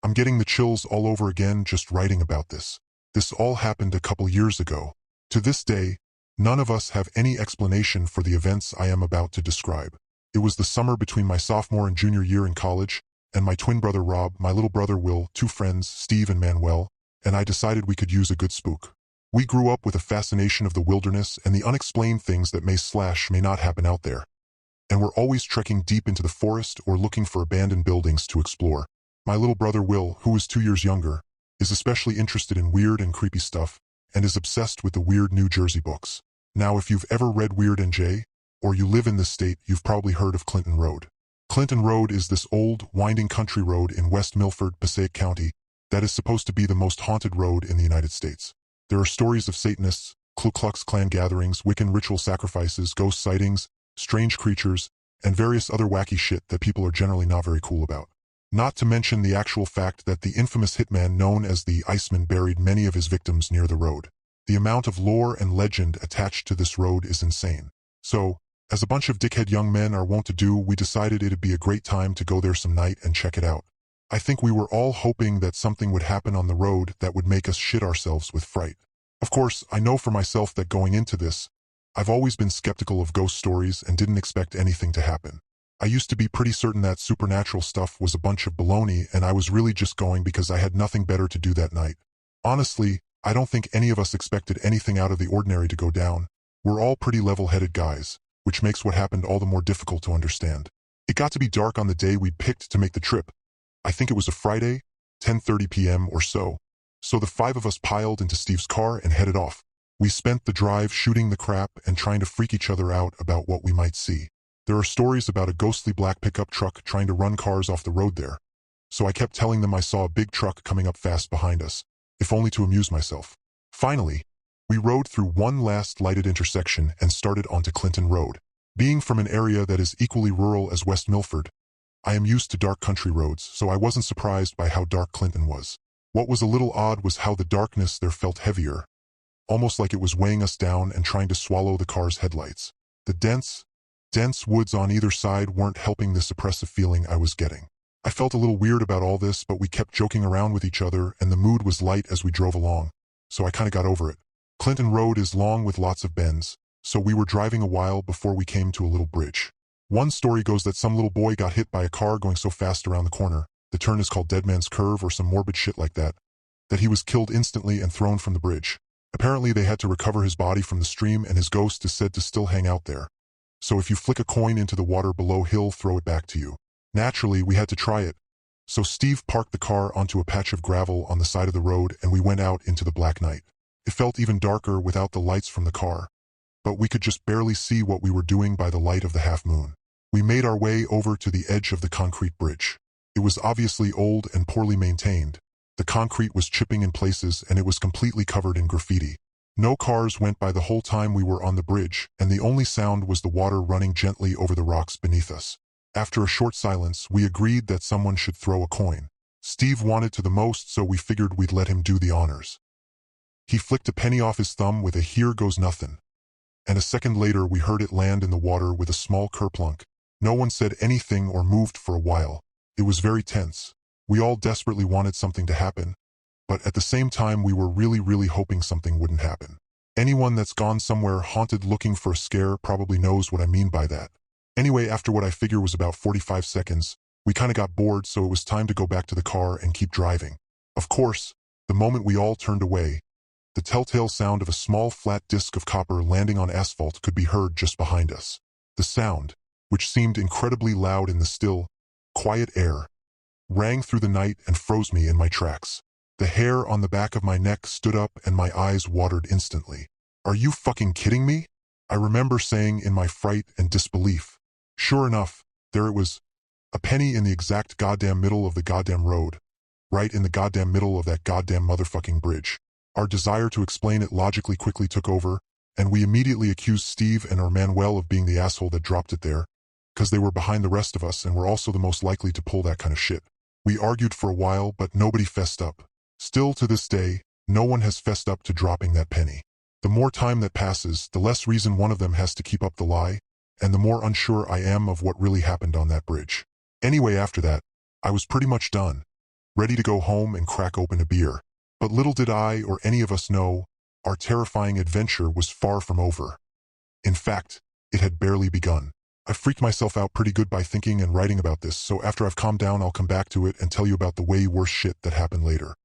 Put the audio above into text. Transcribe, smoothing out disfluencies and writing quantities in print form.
I'm getting the chills all over again just writing about this. This all happened a couple years ago. To this day, none of us have any explanation for the events I am about to describe. It was the summer between my sophomore and junior year in college, and my twin brother Rob, my little brother Will, two friends, Steve and Manuel, and I decided we could use a good spook. We grew up with a fascination of the wilderness and the unexplained things that may not happen out there. And we're always trekking deep into the forest or looking for abandoned buildings to explore. My little brother Will, who is 2 years younger, is especially interested in weird and creepy stuff and is obsessed with the weird New Jersey books. Now, if you've ever read Weird NJ, or you live in this state, you've probably heard of Clinton Road. Clinton Road is this old, winding country road in West Milford, Passaic County that is supposed to be the most haunted road in the United States. There are stories of Satanists, Ku Klux Klan gatherings, Wiccan ritual sacrifices, ghost sightings, strange creatures, and various other wacky shit that people are generally not very cool about. Not to mention the actual fact that the infamous hitman known as the Iceman buried many of his victims near the road. The amount of lore and legend attached to this road is insane. So, as a bunch of dickhead young men are wont to do, we decided it'd be a great time to go there some night and check it out. I think we were all hoping that something would happen on the road that would make us shit ourselves with fright. Of course, I know for myself that going into this, I've always been skeptical of ghost stories and didn't expect anything to happen. I used to be pretty certain that supernatural stuff was a bunch of baloney, and I was really just going because I had nothing better to do that night. Honestly, I don't think any of us expected anything out of the ordinary to go down. We're all pretty level-headed guys, which makes what happened all the more difficult to understand. It got to be dark on the day we'd picked to make the trip. I think it was a Friday, 10:30 p.m. or so. So the five of us piled into Steve's car and headed off. We spent the drive shooting the crap and trying to freak each other out about what we might see. There are stories about a ghostly black pickup truck trying to run cars off the road there. So I kept telling them I saw a big truck coming up fast behind us, if only to amuse myself. Finally, we rode through one last lighted intersection and started onto Clinton Road. Being from an area that is equally rural as West Milford, I am used to dark country roads, so I wasn't surprised by how dark Clinton was. What was a little odd was how the darkness there felt heavier, almost like it was weighing us down and trying to swallow the car's headlights. The dense woods on either side weren't helping this oppressive feeling I was getting. I felt a little weird about all this, but we kept joking around with each other and the mood was light as we drove along, so I kinda got over it. Clinton Road is long with lots of bends, so we were driving a while before we came to a little bridge. One story goes that some little boy got hit by a car going so fast around the corner, the turn is called Dead Man's Curve or some morbid shit like that, that he was killed instantly and thrown from the bridge. Apparently they had to recover his body from the stream and his ghost is said to still hang out there. So if you flick a coin into the water below, he'll throw it back to you. Naturally, we had to try it. So Steve parked the car onto a patch of gravel on the side of the road and we went out into the black night. It felt even darker without the lights from the car, but we could just barely see what we were doing by the light of the half moon. We made our way over to the edge of the concrete bridge. It was obviously old and poorly maintained. The concrete was chipping in places and it was completely covered in graffiti. No cars went by the whole time we were on the bridge, and the only sound was the water running gently over the rocks beneath us. After a short silence, we agreed that someone should throw a coin. Steve wanted to the most, so we figured we'd let him do the honors. He flicked a penny off his thumb with a "here goes nothing." And a second later we heard it land in the water with a small kerplunk. No one said anything or moved for a while. It was very tense. We all desperately wanted something to happen, but at the same time we were really hoping something wouldn't happen. Anyone that's gone somewhere haunted looking for a scare probably knows what I mean by that. Anyway, after what I figure was about 45 seconds, we kinda got bored, so it was time to go back to the car and keep driving. Of course, the moment we all turned away, the telltale sound of a small flat disc of copper landing on asphalt could be heard just behind us. The sound, which seemed incredibly loud in the still, quiet air, rang through the night and froze me in my tracks. The hair on the back of my neck stood up and my eyes watered instantly. "Are you fucking kidding me?" I remember saying in my fright and disbelief. Sure enough, there it was, a penny in the exact goddamn middle of the goddamn road, right in the goddamn middle of that goddamn motherfucking bridge. Our desire to explain it logically quickly took over, and we immediately accused Steve and Manuel of being the asshole that dropped it there, because they were behind the rest of us and were also the most likely to pull that kind of shit. We argued for a while, but nobody fessed up. Still to this day, no one has fessed up to dropping that penny. The more time that passes, the less reason one of them has to keep up the lie, and the more unsure I am of what really happened on that bridge. Anyway, after that, I was pretty much done. ready to go home and crack open a beer. But little did I or any of us know, our terrifying adventure was far from over. In fact, it had barely begun. I freaked myself out pretty good by thinking and writing about this, so after I've calmed down I'll come back to it and tell you about the way worse shit that happened later.